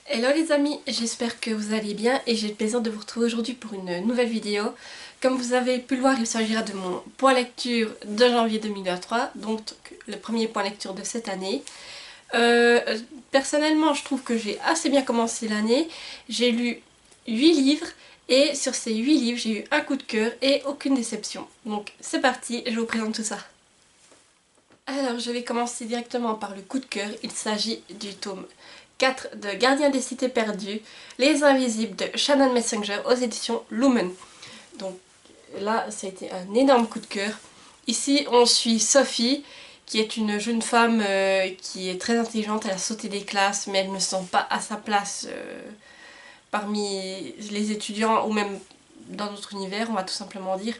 Hello les amis, j'espère que vous allez bien et j'ai le plaisir de vous retrouver aujourd'hui pour une nouvelle vidéo. Comme vous avez pu le voir, il s'agira de mon point lecture de janvier 2023, donc le premier point lecture de cette année. Personnellement, je trouve que j'ai assez bien commencé l'année. J'ai lu 8 livres et sur ces 8 livres, j'ai eu un coup de cœur et aucune déception. Donc c'est parti, je vous présente tout ça. Alors je vais commencer directement par le coup de cœur. Il s'agit du tome 4 de Gardien des Cités Perdues, Les Invisibles de Shannon Messenger aux éditions Lumen. Donc là, ça a été un énorme coup de cœur. Ici, on suit Sophie, qui est une jeune femme qui est très intelligente. Elle a sauté des classes, mais elle ne se sent pas à sa place parmi les étudiants ou même dans notre univers, on va tout simplement dire.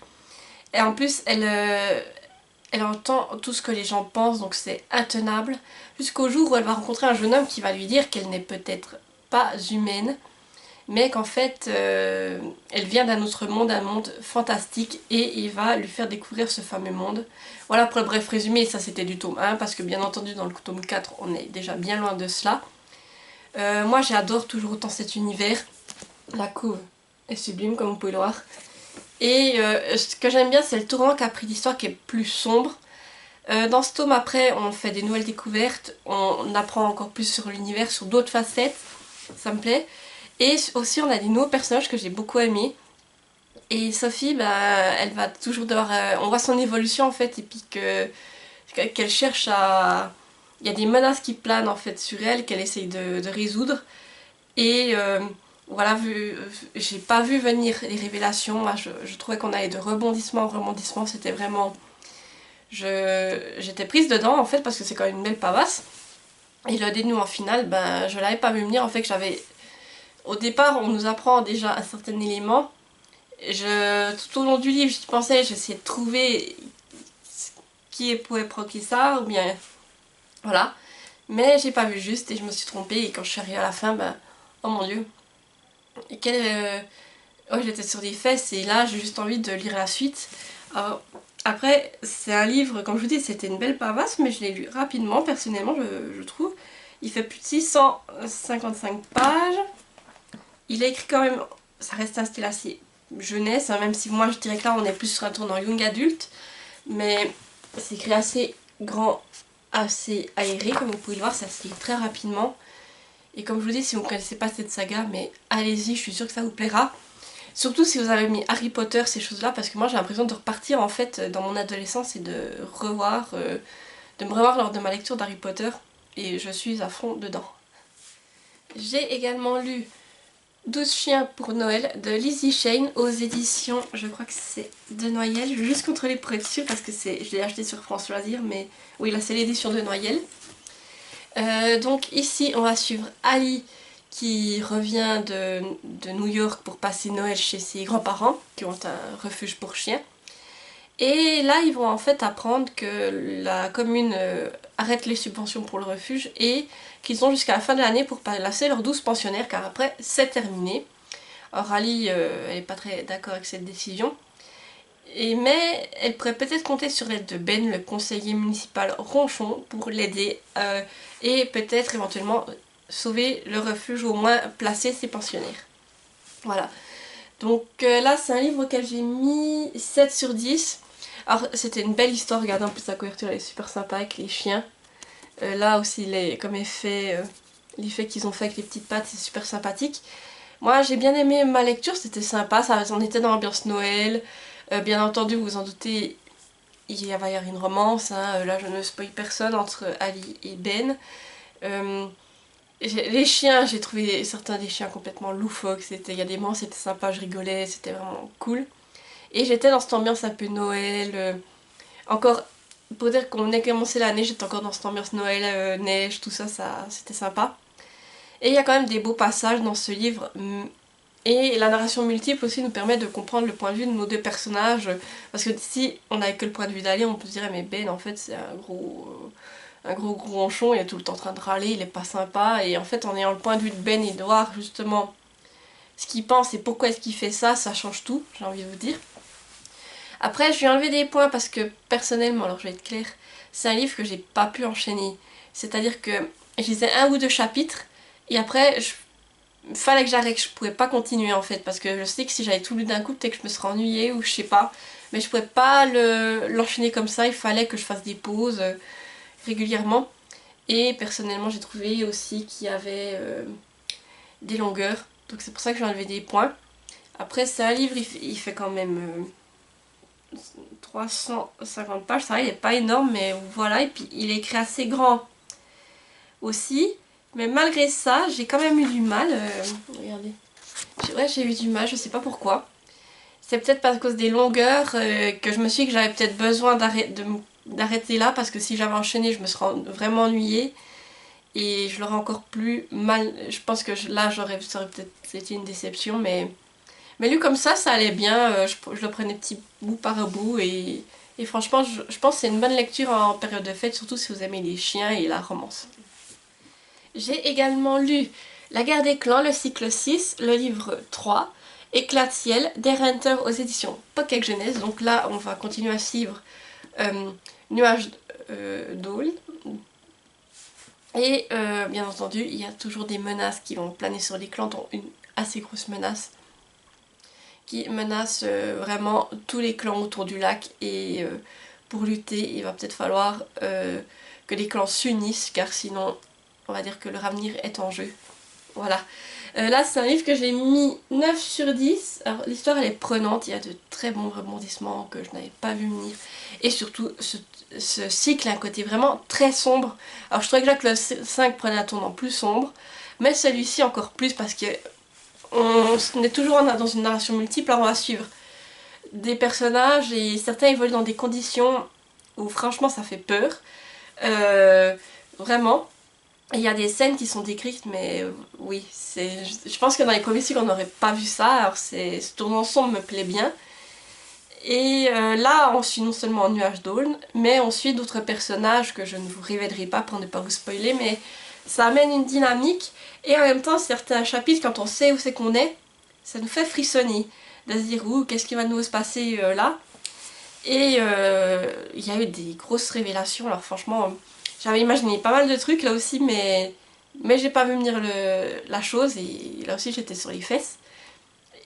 Et en plus, elle entend tout ce que les gens pensent, donc c'est intenable, jusqu'au jour où elle va rencontrer un jeune homme qui va lui dire qu'elle n'est peut-être pas humaine, mais qu'en fait, elle vient d'un autre monde, un monde fantastique, et il va lui faire découvrir ce fameux monde. Voilà pour le bref résumé, ça c'était du tome 1, parce que bien entendu dans le tome 4, on est déjà bien loin de cela. Moi j'adore toujours autant cet univers, la couve est sublime comme vous pouvez le voir. Et ce que j'aime bien, c'est le tournant qu'a pris l'histoire qui est plus sombre. Dans ce tome après, on fait des nouvelles découvertes, on apprend encore plus sur l'univers, sur d'autres facettes, ça me plaît. Et aussi on a des nouveaux personnages que j'ai beaucoup aimés. Et Sophie, bah, elle va toujours devoir... on voit son évolution en fait, et puis qu'elle cherche à... Il y a des menaces qui planent en fait sur elle, qu'elle essaye de résoudre. Et voilà, j'ai pas vu venir les révélations. Moi, je trouvais qu'on allait de rebondissement en rebondissement. C'était vraiment... J'étais prise dedans en fait parce que c'est quand même une belle pavasse. Et le dénouement final, ben, je l'avais pas vu venir. En fait, que j'avais... Au départ, on nous apprend déjà un certain élément. Tout au long du livre, j'y pensais, j'essayais de trouver qui pouvait provoquer ça, ou bien... Voilà. Mais j'ai pas vu juste et je me suis trompée. Et quand je suis arrivée à la fin, ben... Oh mon dieu. Et oh, j'étais sur des fesses et là j'ai juste envie de lire la suite. Alors, après, c'est un livre, comme je vous dis, c'était une belle pavasse, mais je l'ai lu rapidement, personnellement, je trouve. Il fait plus de 655 pages. Il est écrit quand même, ça reste un style assez jeunesse, hein, même si moi je dirais que là on est plus sur un tournant young adulte. Mais c'est écrit assez grand, assez aéré, comme vous pouvez le voir, ça se lit très rapidement. Et comme je vous dis, si vous ne connaissez pas cette saga, mais allez-y, je suis sûre que ça vous plaira. Surtout si vous avez mis Harry Potter, ces choses-là, parce que moi j'ai l'impression de repartir en fait dans mon adolescence et de me revoir lors de ma lecture d'Harry Potter, et je suis à fond dedans. J'ai également lu 12 chiens pour Noël de Lizzie Shane aux éditions, je crois que c'est de Noyelles. Je vais juste contrôler pour être sûre parce que je l'ai acheté sur France Loisirs, mais oui là c'est l'édition de Noyelles. Donc ici on va suivre Ali qui revient de New York pour passer Noël chez ses grands-parents qui ont un refuge pour chiens. Et là ils vont en fait apprendre que la commune arrête les subventions pour le refuge et qu'ils ont jusqu'à la fin de l'année pour placer leurs 12 pensionnaires car après c'est terminé. Alors Ali elle n'est pas très d'accord avec cette décision. Mais elle pourrait peut-être compter sur l'aide de Ben, le conseiller municipal Ronchon, pour l'aider et peut-être éventuellement sauver le refuge ou au moins placer ses pensionnaires. Voilà. Donc là c'est un livre auquel j'ai mis 7 sur 10. Alors c'était une belle histoire, regardez en plus la couverture elle est super sympa avec les chiens. Là aussi comme effet, l'effet qu'ils ont fait avec les petites pattes c'est super sympathique. Moi j'ai bien aimé ma lecture, c'était sympa, on était dans l'ambiance Noël. Bien entendu, vous vous en doutez, il va y avoir une romance, hein. Là je ne spoil personne entre Ali et Ben. Les chiens, j'ai trouvé certains des chiens complètement loufoques, il y a des moments c'était sympa, je rigolais, c'était vraiment cool. Et j'étais dans cette ambiance un peu Noël, encore, pour dire qu'on a commencé l'année, j'étais encore dans cette ambiance Noël, neige, tout ça, c'était sympa. Et il y a quand même des beaux passages dans ce livre. Et la narration multiple aussi nous permet de comprendre le point de vue de nos deux personnages. Parce que si on n'avait que le point de vue d'Ali, on peut se dire mais Ben en fait c'est un gros ronchon, il est tout le temps en train de râler, il est pas sympa. Et en fait en ayant le point de vue de Ben et de voir justement ce qu'il pense et pourquoi est-ce qu'il fait ça, ça change tout, j'ai envie de vous dire. Après je lui ai enlevé des points parce que personnellement, alors je vais être claire, c'est un livre que j'ai pas pu enchaîner. C'est-à-dire que je lisais un ou deux chapitres et après fallait que j'arrête, je pouvais pas continuer en fait, parce que je sais que si j'avais tout lu d'un coup, peut-être que je me serais ennuyée ou je sais pas. Mais je pouvais pas l'enchaîner comme ça, il fallait que je fasse des pauses régulièrement. Et personnellement, j'ai trouvé aussi qu'il y avait des longueurs, donc c'est pour ça que j'ai enlevé des points. Après, c'est un livre, il fait quand même 350 pages, ça va, il est pas énorme, mais voilà, et puis il est écrit assez grand aussi. Mais malgré ça, j'ai quand même eu du mal. Regardez. Ouais, j'ai eu du mal, je sais pas pourquoi. C'est peut-être à cause des longueurs que je me suis dit que j'avais peut-être besoin d'arrêter là, parce que si j'avais enchaîné, je me serais vraiment ennuyée. Et je l'aurais encore plus mal. Je pense que là, ça aurait peut-être été une déception, mais lu comme ça allait bien. Je le prenais petit bout par bout. Et franchement, je pense que c'est une bonne lecture en période de fête, surtout si vous aimez les chiens et la romance. J'ai également lu La guerre des clans, le cycle 6, le livre 3, Éclat de ciel, d'Erhunter aux éditions Pocket Jeunesse. Donc là, on va continuer à suivre Nuage d'Aulne. Et bien entendu, il y a toujours des menaces qui vont planer sur les clans, dont une assez grosse menace qui menace vraiment tous les clans autour du lac. Et pour lutter, il va peut-être falloir que les clans s'unissent, car sinon, on va dire que leur avenir est en jeu. Voilà. Là, c'est un livre que j'ai mis 9 sur 10. Alors, l'histoire, elle est prenante. Il y a de très bons rebondissements que je n'avais pas vu venir. Et surtout, ce cycle a un côté vraiment très sombre. Alors, je trouvais déjà que le 5 prenait un tournant plus sombre. Mais celui-ci encore plus, parce que on est toujours dans une narration multiple. Alors, on va suivre des personnages et certains évoluent dans des conditions où, franchement, ça fait peur. Vraiment. Il y a des scènes qui sont décrites, mais oui, je pense que dans les premiers cycles on n'aurait pas vu ça, alors ce tournant sombre me plaît bien. Et là on suit non seulement Nuage d'Aulne, mais on suit d'autres personnages que je ne vous révélerai pas pour ne pas vous spoiler, mais ça amène une dynamique, et en même temps certains chapitres, quand on sait où c'est qu'on est, ça nous fait frissonner, de se dire ouh, qu'est-ce qui va nous se passer là. Et il y a eu des grosses révélations, alors franchement... J'avais imaginé pas mal de trucs là aussi, mais j'ai pas vu venir la chose, et là aussi j'étais sur les fesses.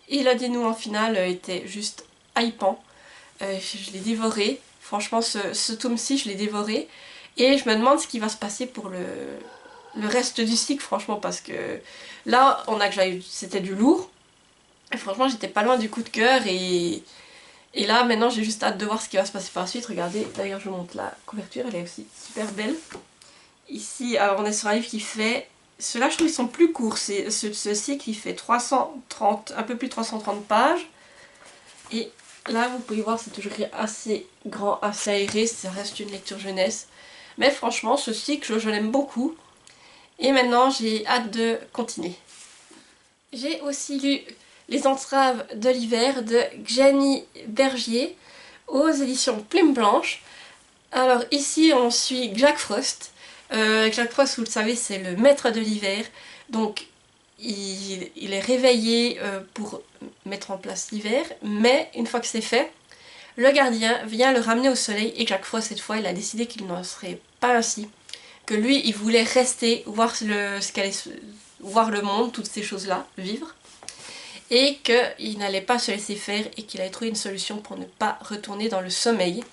Et le dénouement final était juste hypant. Je l'ai dévoré. Franchement, ce tome-ci, je l'ai dévoré. Et je me demande ce qui va se passer pour le reste du cycle, franchement, parce que là, c'était du lourd. Et franchement, j'étais pas loin du coup de cœur, et là, maintenant, j'ai juste hâte de voir ce qui va se passer par la suite. Regardez, d'ailleurs, je vous montre la couverture, elle est aussi super belle. Ici, alors on est sur un livre qui fait... Ceux-là, je trouve qu'ils sont plus courts. Ce cycle, il fait 330, un peu plus de 330 pages. Et là, vous pouvez voir, c'est toujours assez grand, assez aéré. Ça reste une lecture jeunesse. Mais franchement, ce cycle, je l'aime beaucoup. Et maintenant, j'ai hâte de continuer. J'ai aussi lu Les entraves de l'hiver de Jenny Bergier aux éditions Plume Blanche. Alors ici on suit Jack Frost. Jack Frost, vous le savez, c'est le maître de l'hiver. Donc il est réveillé pour mettre en place l'hiver. Mais une fois que c'est fait, le gardien vient le ramener au soleil. Et Jack Frost, cette fois, il a décidé qu'il n'en serait pas ainsi. Que lui, il voulait rester, voir voir le monde, toutes ces choses-là, vivre. Et qu'il n'allait pas se laisser faire, et qu'il allait trouver une solution pour ne pas retourner dans le sommeil.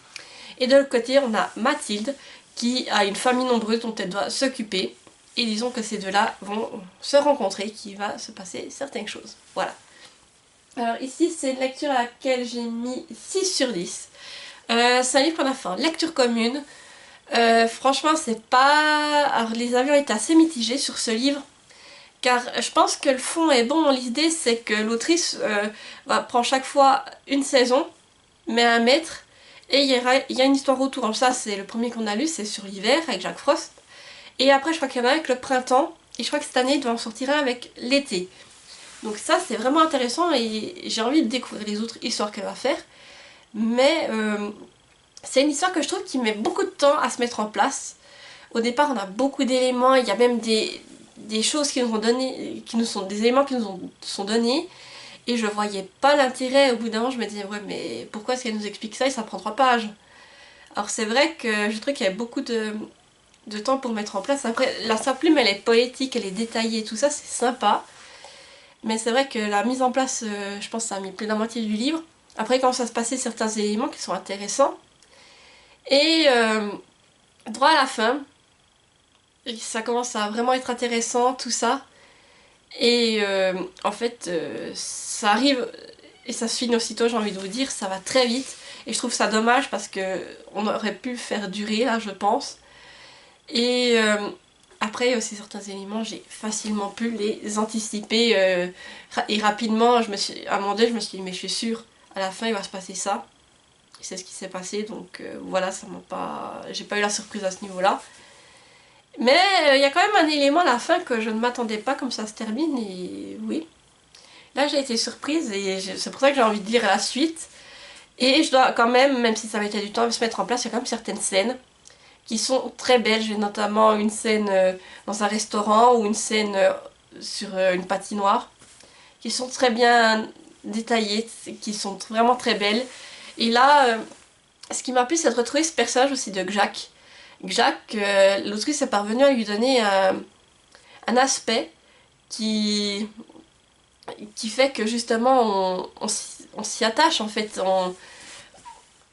Et de l'autre côté, on a Mathilde qui a une famille nombreuse dont elle doit s'occuper. Et disons que ces deux-là vont se rencontrer, qu'il va se passer certaines choses. Voilà. Alors ici, c'est une lecture à laquelle j'ai mis 6 sur 10. C'est un livre qu'on a fait en lecture commune. Franchement, c'est pas... Alors les avis ont été assez mitigés sur ce livre. Car je pense que le fond est bon. L'idée, c'est que l'autrice prend chaque fois une saison, met un maître, et il y a une histoire autour. Donc ça, c'est le premier qu'on a lu, c'est sur l'hiver avec Jack Frost. Et après, je crois qu'il y en a un avec le printemps. Et je crois que cette année, il doit en sortir un avec l'été. Donc ça, c'est vraiment intéressant, et j'ai envie de découvrir les autres histoires qu'elle va faire. Mais c'est une histoire que je trouve qui met beaucoup de temps à se mettre en place. Au départ, on a beaucoup d'éléments. Il y a même des choses qui nous ont donné, des éléments qui nous sont donnés. Et je voyais pas l'intérêt. Au bout d'un moment, je me disais, ouais, mais pourquoi est-ce qu'elle nous explique ça et ça prend 3 pages? Alors c'est vrai que je trouve qu'il y a beaucoup de temps pour mettre en place. Après, sa plume, elle est poétique, elle est détaillée, tout ça, c'est sympa. Mais c'est vrai que la mise en place, je pense que ça a mis plus de la moitié du livre. Après, quand ça se passait certains éléments qui sont intéressants. Et droit à la fin, ça commence à vraiment être intéressant, tout ça. Et en fait, ça arrive et ça se finit aussitôt, j'ai envie de vous dire, ça va très vite. Et je trouve ça dommage parce que on aurait pu le faire durer là, je pense. Et après, il y a aussi certains éléments, j'ai facilement pu les anticiper. Et rapidement, à un moment donné, je me suis dit, mais je suis sûre, à la fin, il va se passer ça. Et c'est ce qui s'est passé, donc voilà, ça m'a pas... j'ai pas eu la surprise à ce niveau-là. Mais il y a quand même un élément à la fin que je ne m'attendais pas, comme ça se termine, et oui. Là, j'ai été surprise, et c'est pour ça que j'ai envie de lire la suite. Et je dois quand même si ça va être du temps à se mettre en place, il y a quand même certaines scènes qui sont très belles. J'ai notamment une scène dans un restaurant ou une scène sur une patinoire qui sont très bien détaillées, qui sont vraiment très belles. Et là, ce qui m'a plu, c'est de retrouver ce personnage aussi de Jack. Jack, l'autrice est parvenue à lui donner un aspect qui, qui fait que justement on s'y attache en fait.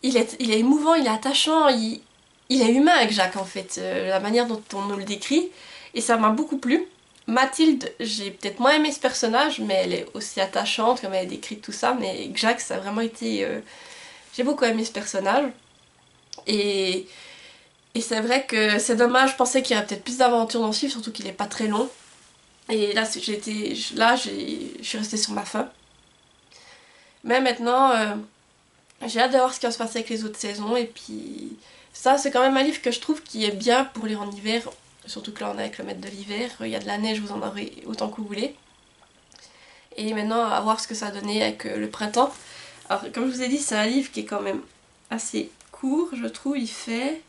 Il est émouvant, il est attachant, il est humain avec Jacques en fait, la manière dont on nous le décrit, et ça m'a beaucoup plu. Mathilde, j'ai peut-être moins aimé ce personnage, mais elle est aussi attachante, comme elle est décrite tout ça, mais Jacques, ça a vraiment été... j'ai beaucoup aimé ce personnage, et, et c'est vrai que c'est dommage, je pensais qu'il y aurait peut-être plus d'aventures dans ce livre, surtout qu'il n'est pas très long. Et là, je suis restée sur ma faim. Mais maintenant, j'ai hâte de voir ce qui va se passer avec les autres saisons, et puis ça c'est quand même un livre que je trouve qui est bien pour lire en hiver, surtout que là on est avec le maître de l'hiver, il y a de la neige, vous en aurez autant que vous voulez. Et maintenant à voir ce que ça a donné avec le printemps. Alors comme je vous ai dit, c'est un livre qui est quand même assez court, je trouve, il fait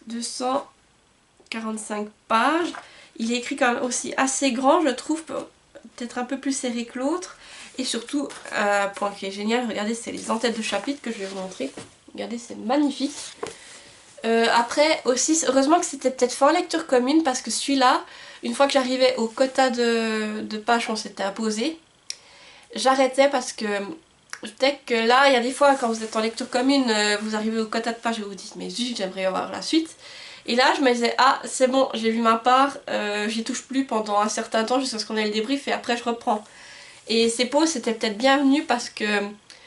245 pages. Il est écrit quand même aussi assez grand, je trouve, peut-être un peu plus serré que l'autre. Et surtout, un point qui est génial, regardez, c'est les entêtes de chapitres que je vais vous montrer. Regardez, c'est magnifique. Après aussi, heureusement que c'était peut-être fait en lecture commune, parce que celui-là, une fois que j'arrivais au quota de pages qu'on s'était imposé, j'arrêtais parce que peut-être que là, il y a des fois, quand vous êtes en lecture commune, vous arrivez au quota de pages et vous vous dites, mais zut, j'aimerais avoir la suite. Et là, je me disais, ah, c'est bon, j'ai vu ma part, j'y touche plus pendant un certain temps jusqu'à ce qu'on ait le débrief, et après je reprends. Et ces pauses, c'était peut-être bienvenu parce que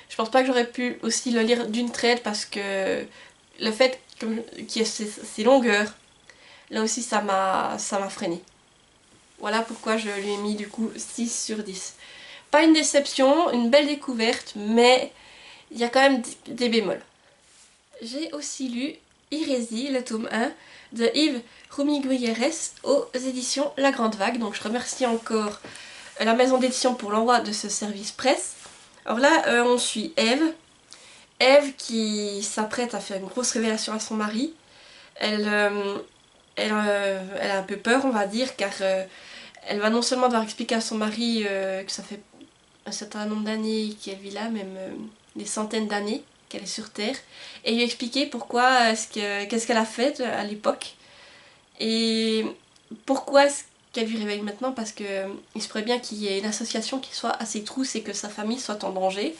je pense pas que j'aurais pu aussi le lire d'une traite, parce que le fait qu'il y ait ces longueurs, là aussi ça m'a freiné. Voilà pourquoi je lui ai mis du coup 6 sur 10. Pas une déception, une belle découverte, mais il y a quand même des bémols. J'ai aussi lu Hérésie, le tome 1 de Yves Roumiguieres aux éditions La Grande Vague. Donc je remercie encore la maison d'édition pour l'envoi de ce service presse. Alors là, on suit Eve. Eve qui s'apprête à faire une grosse révélation à son mari. Elle a un peu peur, on va dire, car elle va non seulement devoir expliquer à son mari que ça fait un certain nombre d'années qu'elle vit là, même des centaines d'années qu'elle est sur Terre, et lui expliquer pourquoi, qu'est-ce qu'elle a fait à l'époque, et pourquoi est-ce qu'elle lui réveille maintenant, parce que il se pourrait bien qu'il y ait une association qui soit assez trousse et que sa famille soit en danger.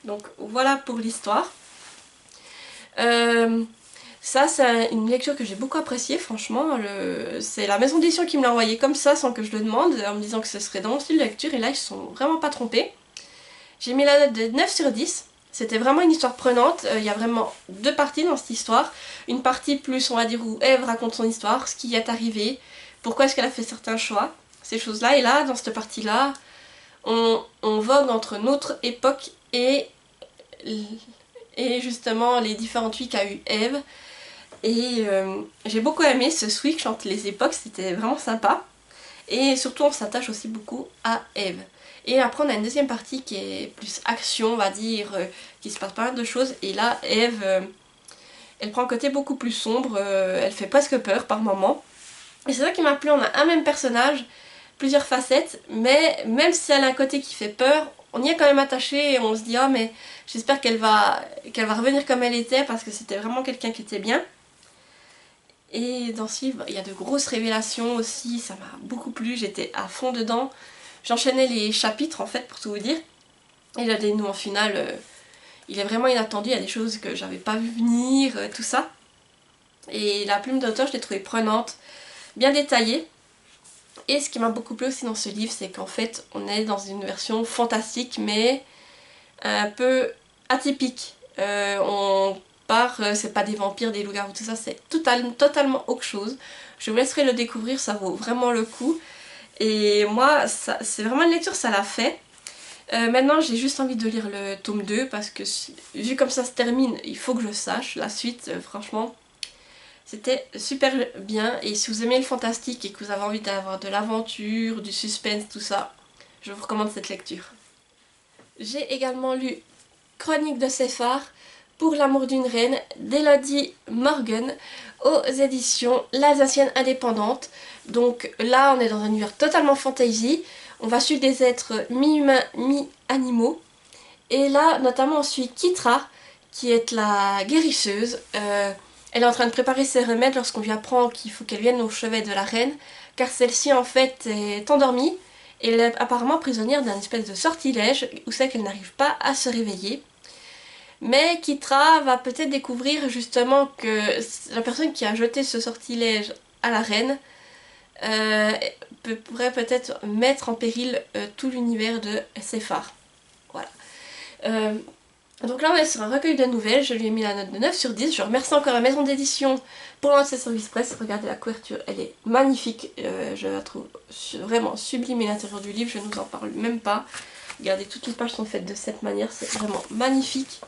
Donc voilà pour l'histoire. Ça, c'est une lecture que j'ai beaucoup appréciée, franchement. C'est la maison d'édition qui me l'a envoyé comme ça, sans que je le demande, en me disant que ce serait dans mon style de lecture, et là, ils se sont vraiment pas trompés. J'ai mis la note de 9 sur 10. C'était vraiment une histoire prenante. Il y a vraiment deux parties dans cette histoire. Une partie plus, on va dire, où Eve raconte son histoire, ce qui y est arrivé, pourquoi est-ce qu'elle a fait certains choix, ces choses-là. Et là, dans cette partie-là, on vogue entre notre époque et justement les différentes vies qu'a eu Eve. Et j'ai beaucoup aimé ce switch entre les époques, c'était vraiment sympa. Et surtout, on s'attache aussi beaucoup à Eve. Et après, on a une deuxième partie qui est plus action, on va dire, qui se passe pas mal de choses. Et là, Eve, elle prend un côté beaucoup plus sombre, elle fait presque peur par moments. Et c'est ça qui m'a plu, on a un même personnage, plusieurs facettes, mais même si elle a un côté qui fait peur, on y est quand même attaché et on se dit, ah mais j'espère qu'elle va revenir comme elle était, parce que c'était vraiment quelqu'un qui était bien. Et dans ce livre, il y a de grosses révélations aussi, ça m'a beaucoup plu, j'étais à fond dedans. j'enchaînais les chapitres en fait pour tout vous dire. Et le dénouement final, il est vraiment inattendu, il y a des choses que j'avais pas vu venir, tout ça. Et la plume d'auteur, je l'ai trouvée prenante, bien détaillée. Et ce qui m'a beaucoup plu aussi dans ce livre, c'est qu'en fait on est dans une version fantastique mais un peu atypique. On part, c'est pas des vampires, des loups-garous, tout ça, c'est totalement autre chose. Je vous laisserai le découvrir, ça vaut vraiment le coup. Et moi, c'est vraiment une lecture, ça l'a fait. Maintenant j'ai juste envie de lire le tome 2 parce que vu comme ça se termine, il faut que je sache la suite, franchement. C'était super bien et si vous aimez le fantastique et que vous avez envie d'avoir de l'aventure, du suspense, tout ça, je vous recommande cette lecture. J'ai également lu Chronique de Séphar pour l'amour d'une reine d'Elodie Morgan aux éditions L'Alsacienne Indépendante. Donc là on est dans un univers totalement fantasy, on va suivre des êtres mi-humains, mi-animaux. Et là notamment on suit Kitra qui est la guérisseuse. Elle est en train de préparer ses remèdes lorsqu'on lui apprend qu'il faut qu'elle vienne au chevet de la reine, car celle-ci en fait est endormie et elle est apparemment prisonnière d'un espèce de sortilège où c'est qu'elle n'arrive pas à se réveiller. Mais Kitra va peut-être découvrir justement que la personne qui a jeté ce sortilège à la reine pourrait peut-être mettre en péril tout l'univers de Séphar. Voilà. Donc là on est sur un recueil de nouvelles, je lui ai mis la note de 9 sur 10. Je remercie encore la maison d'édition pour lancer ce service presse. Regardez la couverture, elle est magnifique, je la trouve vraiment sublime et l'intérieur du livre, je ne vous en parle même pas. Regardez, toutes les pages sont faites de cette manière, c'est vraiment magnifique.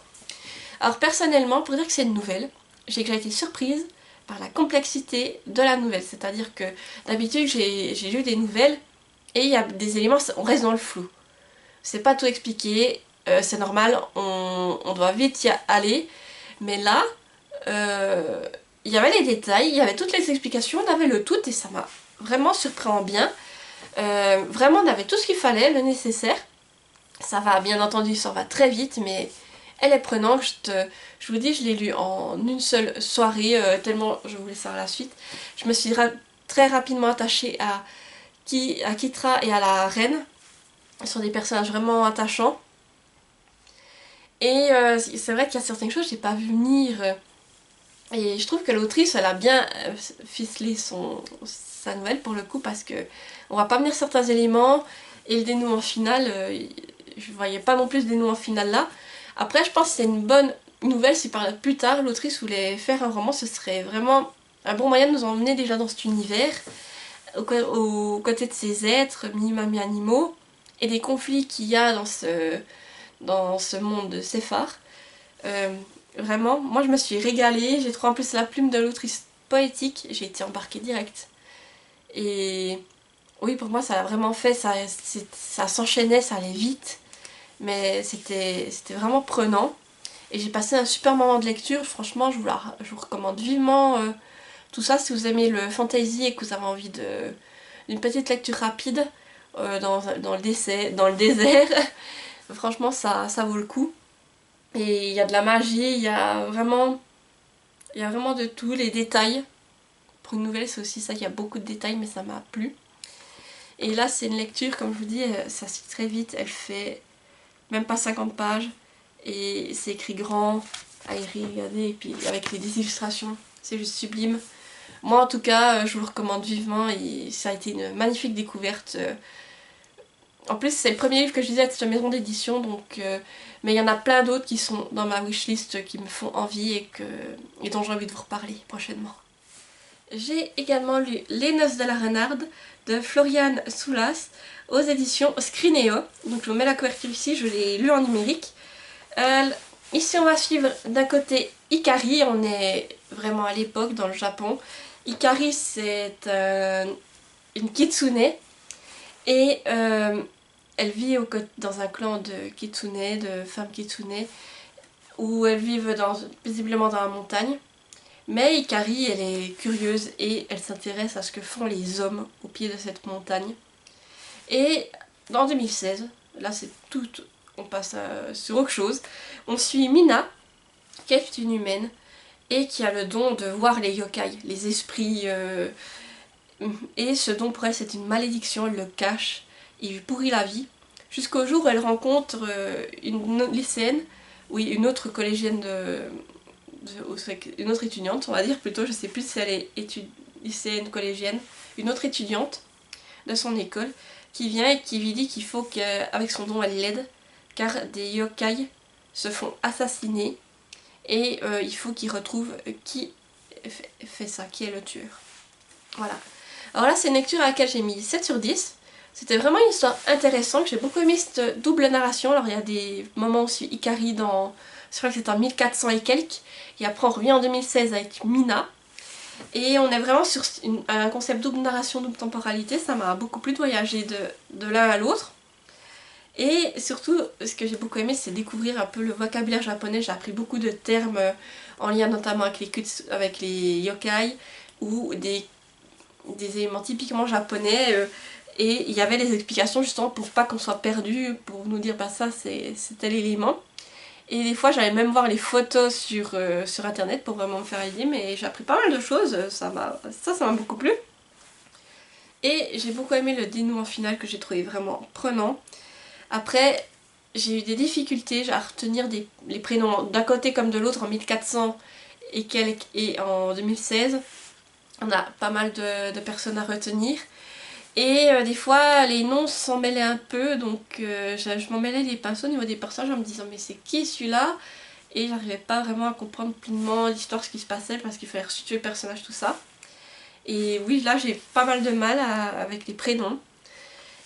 Alors personnellement, pour dire que c'est une nouvelle, j'ai déjà été surprise par la complexité de la nouvelle. C'est-à-dire que d'habitude j'ai lu des nouvelles et il y a des éléments, on reste dans le flou. C'est pas tout expliqué. C'est normal, on doit vite y aller, mais là, il y avait les détails, il y avait toutes les explications, on avait le tout et ça m'a vraiment surpris en bien. Vraiment, on avait tout ce qu'il fallait, le nécessaire. Ça va, bien entendu, ça va très vite, mais elle est prenante. Je vous dis, je l'ai lu en une seule soirée, tellement je voulais savoir la suite. Je me suis très rapidement attachée à Kitra et à la reine. Ils sont des personnages vraiment attachants. Et c'est vrai qu'il y a certaines choses que j'ai pas vu venir. Et je trouve que l'autrice, elle a bien ficelé sa nouvelle pour le coup, parce que on va pas venir certains éléments. Et le dénouement final, je voyais pas non plus ce dénouement final là. Après, je pense que c'est une bonne nouvelle si plus tard l'autrice voulait faire un roman, ce serait vraiment un bon moyen de nous emmener déjà dans cet univers, aux côtés de ces êtres, mi-humains, mi-animaux, et des conflits qu'il y a dans ce monde de Séphar. Vraiment, moi je me suis régalée, j'ai trouvé en plus la plume de l'autrice poétique, j'ai été embarquée direct. Et oui, pour moi ça l'a vraiment fait, ça s'enchaînait, ça allait vite, mais c'était vraiment prenant. Et j'ai passé un super moment de lecture, franchement je vous recommande vivement tout ça si vous aimez le fantasy et que vous avez envie d'une petite lecture rapide dans le désert. Franchement ça vaut le coup. Et il y a de la magie, il y a vraiment de tout, les détails. Pour une nouvelle c'est aussi ça, il y a beaucoup de détails mais ça m'a plu. Et là c'est une lecture, comme je vous dis, ça se lit très vite, elle fait même pas 50 pages. Et c'est écrit grand, aéré, regardez, et puis avec des illustrations, c'est juste sublime. Moi en tout cas, je vous le recommande vivement et ça a été une magnifique découverte. En plus c'est le premier livre que je lisais à cette maison d'édition, donc mais il y en a plein d'autres qui sont dans ma wishlist qui me font envie et dont j'ai envie de vous reparler prochainement. J'ai également lu Les Noces de la Renarde de Floriane Soulas aux éditions Scrineo. Donc je vous mets la couverture ici, je l'ai lu en numérique. Ici on va suivre d'un côté Hikari, on est vraiment à l'époque dans le Japon. Hikari c'est une kitsune et elle vit dans un clan de kitsune, de femmes kitsune, où elles vivent paisiblement dans la montagne. Mais Hikari, elle est curieuse et elle s'intéresse à ce que font les hommes au pied de cette montagne. Et en 2016, là c'est tout, on passe sur autre chose, on suit Mina, qui est une humaine et qui a le don de voir les yokai, les esprits, et ce don pour elle c'est une malédiction, elle le cache. il lui pourrit la vie. Jusqu'au jour où elle rencontre une lycéenne, oui, une autre collégienne une autre étudiante, on va dire plutôt, je sais plus si elle est lycéenne, collégienne, une autre étudiante de son école, qui vient et qui lui dit qu'il faut qu'avec son don elle l'aide, car des yokai se font assassiner, et il faut qu'il retrouve qui fait ça, qui est le tueur. Voilà. Alors là, c'est une lecture à laquelle j'ai mis 7 sur 10. C'était vraiment une histoire intéressante, j'ai beaucoup aimé cette double narration. Alors il y a des moments où suit Ikari dans, je crois que c'est en 1400 et quelques, et après on revient en 2016 avec Mina. Et on est vraiment sur un concept double narration, double temporalité, ça m'a beaucoup plu de voyager de l'un à l'autre. Et surtout, ce que j'ai beaucoup aimé, c'est découvrir un peu le vocabulaire japonais. J'ai appris beaucoup de termes en lien notamment avec les yokai, ou des éléments typiquement japonais. Et il y avait des explications justement pour pas qu'on soit perdu, pour nous dire bah ça c'est tel élément. Et des fois j'allais même voir les photos sur internet pour vraiment me faire aider, mais j'ai appris pas mal de choses, ça m'a beaucoup plu. Et j'ai beaucoup aimé le dénouement final que j'ai trouvé vraiment prenant. Après j'ai eu des difficultés à retenir les prénoms d'un côté comme de l'autre en 1400 et quelques et en 2016. On a pas mal de personnes à retenir. Et des fois les noms s'en mêlaient un peu, donc je m'en mêlais les pinceaux au niveau des personnages en me disant mais c'est qui celui-là? Et j'arrivais pas vraiment à comprendre pleinement l'histoire, ce qui se passait, parce qu'il fallait resituer le personnage, tout ça. Et oui, là j'ai pas mal de mal avec les prénoms.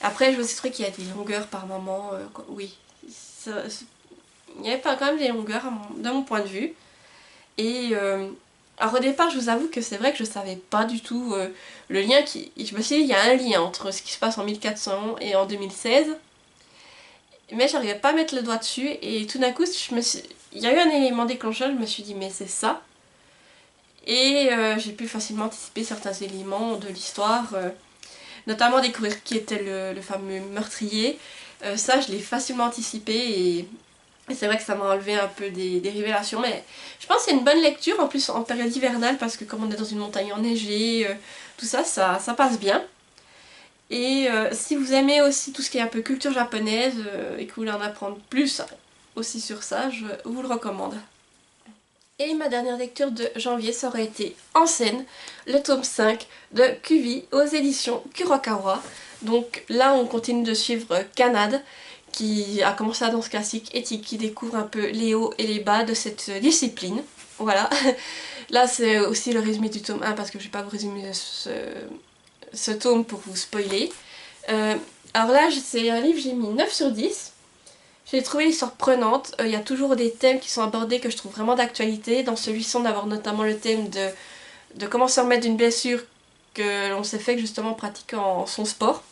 Après je me suis trouvé qu'il y a des longueurs par moment, oui. Il y avait pas quand même des longueurs de mon point de vue. Et alors au départ, je vous avoue que c'est vrai que je savais pas du tout le lien je me suis dit, il y a un lien entre ce qui se passe en 1400 et en 2016. Mais j'arrivais pas à mettre le doigt dessus, et tout d'un coup, il y a eu un élément déclencheur, je me suis dit, mais c'est ça. Et j'ai pu facilement anticiper certains éléments de l'histoire, notamment découvrir qui était le fameux meurtrier. Ça, je l'ai facilement anticipé, et c'est vrai que ça m'a enlevé un peu des révélations, mais je pense que c'est une bonne lecture, en plus en période hivernale, parce que comme on est dans une montagne enneigée, tout ça, ça passe bien. Et si vous aimez aussi tout ce qui est un peu culture japonaise, et que vous voulez en apprendre plus aussi sur ça, je vous le recommande. Et ma dernière lecture de janvier, ça aurait été En scène, le tome 5 de Kuvi aux éditions Kurokawa. Donc là on continue de suivre Kanade, qui a commencé la danse classique et qui découvre un peu les hauts et les bas de cette discipline. Voilà. Là c'est aussi le résumé du tome 1, parce que je ne vais pas vous résumer ce tome pour vous spoiler. Alors là c'est un livre, j'ai mis 9 sur 10. J'ai trouvé l'histoire prenante, il y a toujours des thèmes qui sont abordés que je trouve vraiment d'actualité. Dans celui-ci on aborde notamment le thème de comment se remettre d'une blessure que l'on s'est fait justement en pratiquant son sport,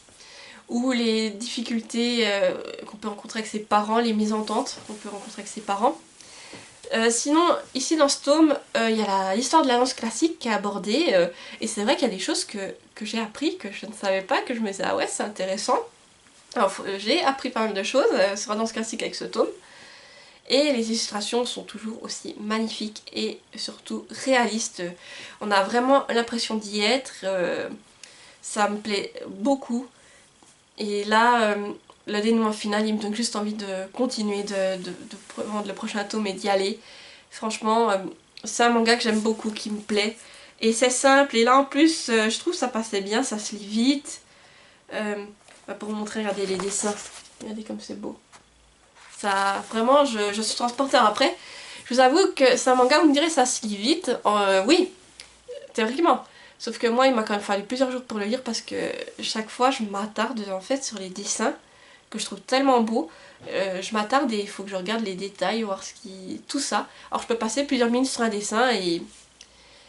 ou les difficultés qu'on peut rencontrer avec ses parents, les mésententes qu'on peut rencontrer avec ses parents. Sinon, ici dans ce tome, il y a l'histoire de la danse classique qui est abordée, et c'est vrai qu'il y a des choses que j'ai appris, que je ne savais pas, que je me disais ah ouais c'est intéressant. Alors j'ai appris pas mal de choses sur la danse classique avec ce tome, et les illustrations sont toujours aussi magnifiques et surtout réalistes. On a vraiment l'impression d'y être, ça me plaît beaucoup. Et là, le dénouement final, il me donne juste envie de continuer, de prendre le prochain tome et d'y aller. Franchement, c'est un manga que j'aime beaucoup, qui me plaît. Et c'est simple, et là en plus, je trouve que ça passait bien, ça se lit vite. Pour vous montrer, regardez les dessins, regardez comme c'est beau. Ça, vraiment, je suis transportée. Alors après, je vous avoue que c'est un manga, vous me direz, ça se lit vite. Oui, théoriquement. Sauf que moi, il m'a quand même fallu plusieurs jours pour le lire, parce que chaque fois, je m'attarde en fait sur les dessins que je trouve tellement beaux. Je m'attarde et il faut que je regarde les détails, voir tout ça. Alors je peux passer plusieurs minutes sur un dessin,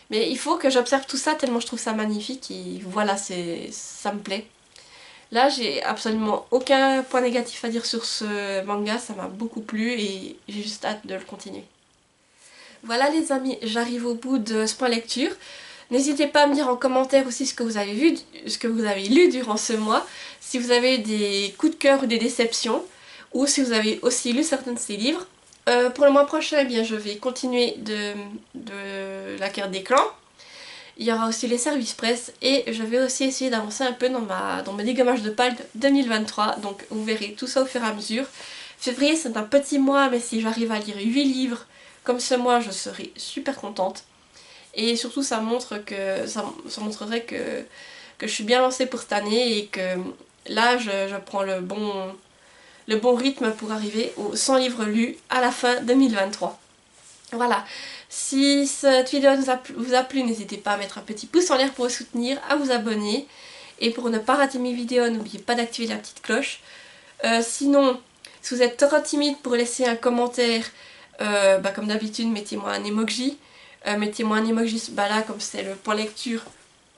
mais il faut que j'observe tout ça tellement je trouve ça magnifique, et voilà, ça me plaît. Là, j'ai absolument aucun point négatif à dire sur ce manga, ça m'a beaucoup plu et j'ai juste hâte de le continuer. Voilà les amis, j'arrive au bout de ce point lecture. N'hésitez pas à me dire en commentaire aussi ce que vous avez vu, ce que vous avez lu durant ce mois, si vous avez des coups de cœur ou des déceptions, ou si vous avez aussi lu certains de ces livres. Pour le mois prochain, eh bien, je vais continuer de la carte des clans. Il y aura aussi les services presse et je vais aussi essayer d'avancer un peu dans mon dégommage de pales 2023. Donc vous verrez tout ça au fur et à mesure. Février c'est un petit mois, mais si j'arrive à lire 8 livres comme ce mois, je serai super contente. Et surtout ça montrerait que je suis bien lancée pour cette année et que là je prends le bon rythme pour arriver aux 100 livres lus à la fin 2023. Voilà, si cette vidéo vous a plu, n'hésitez pas à mettre un petit pouce en l'air pour me soutenir, à vous abonner. Et pour ne pas rater mes vidéos, n'oubliez pas d'activer la petite cloche. Sinon, si vous êtes trop timide pour laisser un commentaire, comme d'habitude, mettez-moi un emoji. Mettez-moi un emoji, là, comme c'est le point lecture,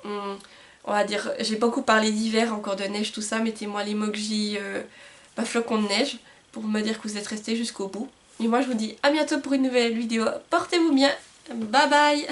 on va dire, j'ai beaucoup parlé d'hiver, encore de neige, tout ça. Mettez-moi l'emoji flocon de neige pour me dire que vous êtes resté jusqu'au bout. Et moi je vous dis à bientôt pour une nouvelle vidéo. Portez-vous bien. Bye bye.